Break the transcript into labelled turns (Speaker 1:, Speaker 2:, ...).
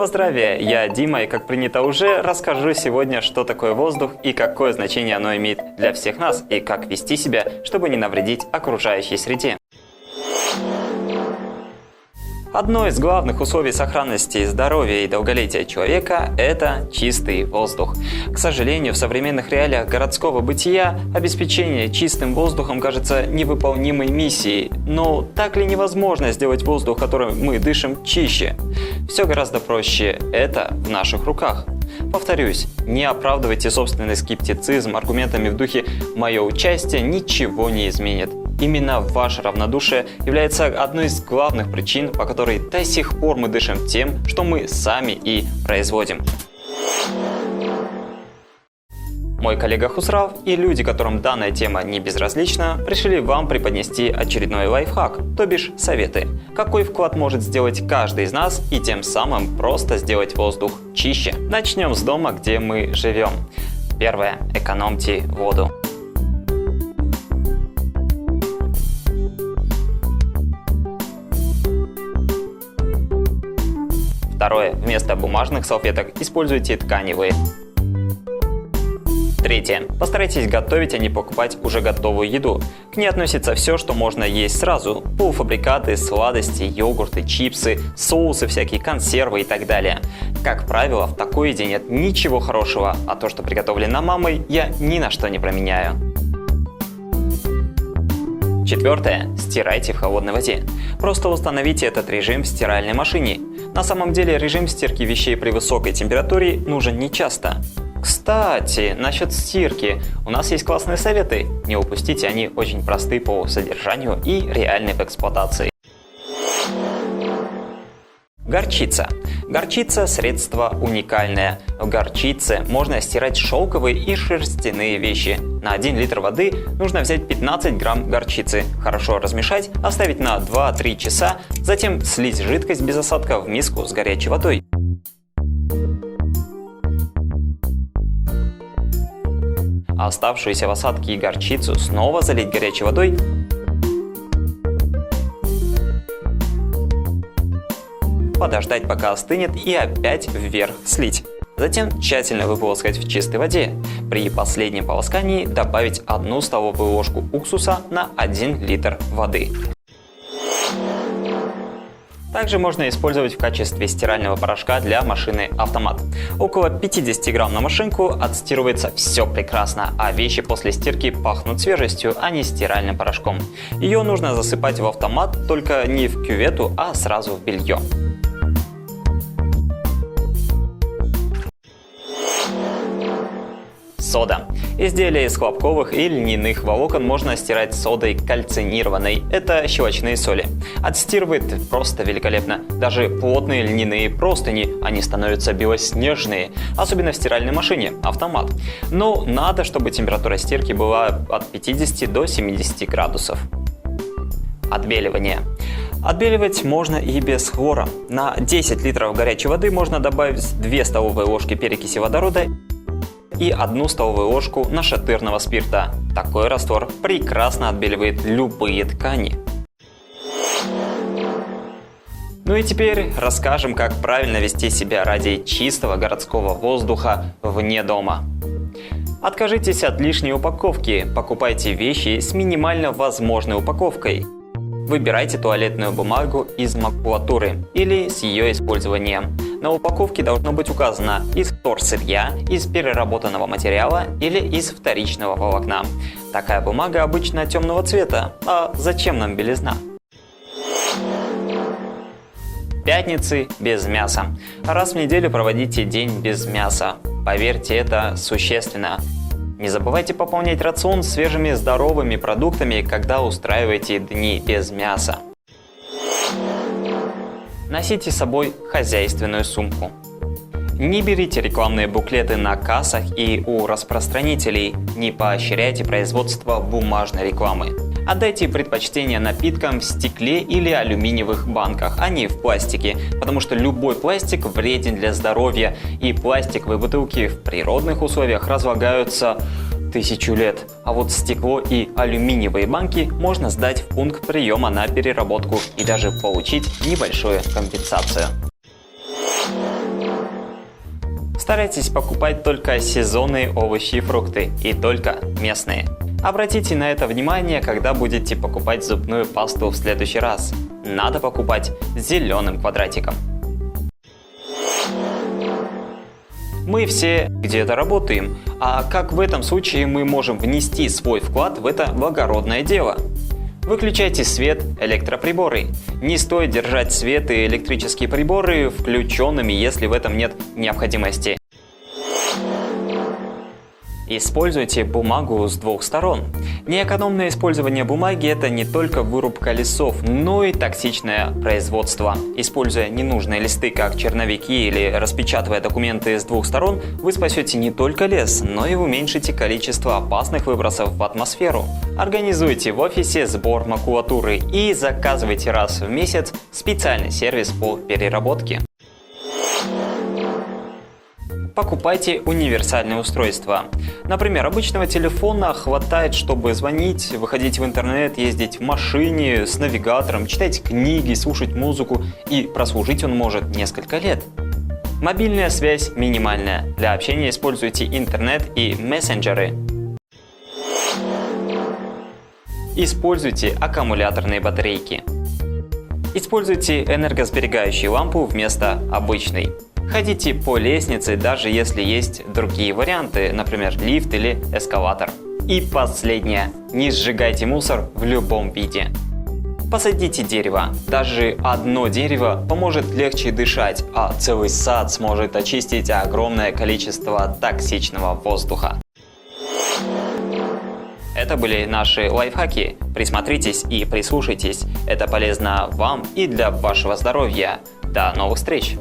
Speaker 1: Доброго здравия! Я Дима, и как принято уже, расскажу сегодня, что такое воздух и какое значение оно имеет для всех нас, и как вести себя, чтобы не навредить окружающей среде. Одно из главных условий сохранности здоровья и долголетия человека – это чистый воздух. К сожалению, в современных реалиях городского бытия обеспечение чистым воздухом кажется невыполнимой миссией. Но так ли невозможно сделать воздух, которым мы дышим, чище? Все гораздо проще. Это в наших руках. Повторюсь, не оправдывайте собственный скептицизм аргументами в духе «моё участие ничего не изменит». Именно ваше равнодушие является одной из главных причин, по которой до сих пор мы дышим тем, что мы сами и производим. Мой коллега Хусрав и люди, которым данная тема не безразлична, решили вам преподнести очередной лайфхак, то бишь советы. Какой вклад может сделать каждый из нас и тем самым просто сделать воздух чище. Начнем с дома, где мы живем. Первое. Экономьте воду. Второе. Вместо бумажных салфеток используйте тканевые. Третье. Постарайтесь готовить, а не покупать уже готовую еду. К ней относится все, что можно есть сразу. Полуфабрикаты, сладости, йогурты, чипсы, соусы, всякие консервы и так далее. Как правило, в такой еде нет ничего хорошего, а то, что приготовлено мамой, я ни на что не променяю. Четвертое. Стирайте в холодной воде. Просто установите этот режим в стиральной машине. На самом деле режим стирки вещей при высокой температуре нужен нечасто. Кстати, насчет стирки. У нас есть классные советы. Не упустите, они очень просты по содержанию и реальны в эксплуатации. Горчица. Горчица – средство уникальное. В горчице можно стирать шелковые и шерстяные вещи. На 1 литр воды нужно взять 15 грамм горчицы, хорошо размешать, оставить на 2-3 часа, затем слить жидкость без осадка в миску с горячей водой. Оставшуюся в осадке горчицу снова залить горячей водой. Подождать, пока остынет, и опять вверх слить. Затем тщательно выполоскать в чистой воде. При последнем полоскании добавить 1 столовую ложку уксуса на 1 литр воды. Также можно использовать в качестве стирального порошка для машины автомат. Около 50 грамм на машинку, отстирывается все прекрасно, а вещи после стирки пахнут свежестью, а не стиральным порошком. Ее нужно засыпать в автомат, только не в кювету, а сразу в белье. Сода. Изделия из хлопковых и льняных волокон можно стирать содой кальцинированной. Это щелочные соли. Отстирывает просто великолепно. Даже плотные льняные простыни, они становятся белоснежные. Особенно в стиральной машине, автомат. Но надо, чтобы температура стирки была от 50 до 70 градусов. Отбеливание. Отбеливать можно и без хлора. На 10 литров горячей воды можно добавить 2 столовые ложки перекиси водорода и 1 столовую ложку нашатырного спирта. Такой раствор прекрасно отбеливает любые ткани. Ну и теперь расскажем, как правильно вести себя ради чистого городского воздуха вне дома. Откажитесь от лишней упаковки, покупайте вещи с минимально возможной упаковкой. Выбирайте туалетную бумагу из макулатуры или с ее использованием. На упаковке должно быть указано из вторсырья, из переработанного материала или из вторичного волокна. Такая бумага обычно темного цвета, а зачем нам белизна? Пятницы без мяса. Раз в неделю проводите день без мяса. Поверьте, это существенно. Не забывайте пополнять рацион свежими здоровыми продуктами, когда устраиваете дни без мяса. Носите с собой хозяйственную сумку. Не берите рекламные буклеты на кассах и у распространителей. Не поощряйте производство бумажной рекламы. Отдайте предпочтение напиткам в стекле или алюминиевых банках, а не в пластике, потому что любой пластик вреден для здоровья, и пластиковые бутылки в природных условиях разлагаются 1000 лет. А вот стекло и алюминиевые банки можно сдать в пункт приема на переработку и даже получить небольшую компенсацию. Старайтесь покупать только сезонные овощи и фрукты, и только местные. Обратите на это внимание, когда будете покупать зубную пасту в следующий раз. Надо покупать зеленым квадратиком. Мы все где-то работаем, а как в этом случае мы можем внести свой вклад в это благородное дело? Выключайте свет, электроприборы. Не стоит держать свет и электрические приборы включенными, если в этом нет необходимости. Используйте бумагу с двух сторон. Неэкономное использование бумаги – это не только вырубка лесов, но и токсичное производство. Используя ненужные листы как черновики или распечатывая документы с двух сторон, вы спасете не только лес, но и уменьшите количество опасных выбросов в атмосферу. Организуйте в офисе сбор макулатуры и заказывайте раз в месяц специальный сервис по переработке. Покупайте универсальные устройства. Например, обычного телефона хватает, чтобы звонить, выходить в интернет, ездить в машине с навигатором, читать книги, слушать музыку, и прослужить он может несколько лет. Мобильная связь минимальная. Для общения используйте интернет и мессенджеры. Используйте аккумуляторные батарейки. Используйте энергосберегающую лампу вместо обычной. Ходите по лестнице, даже если есть другие варианты, например, лифт или эскалатор. И последнее. Не сжигайте мусор в любом виде. Посадите дерево. Даже одно дерево поможет легче дышать, а целый сад сможет очистить огромное количество токсичного воздуха. Это были наши лайфхаки. Присмотритесь и прислушайтесь. Это полезно вам и для вашего здоровья. До новых встреч!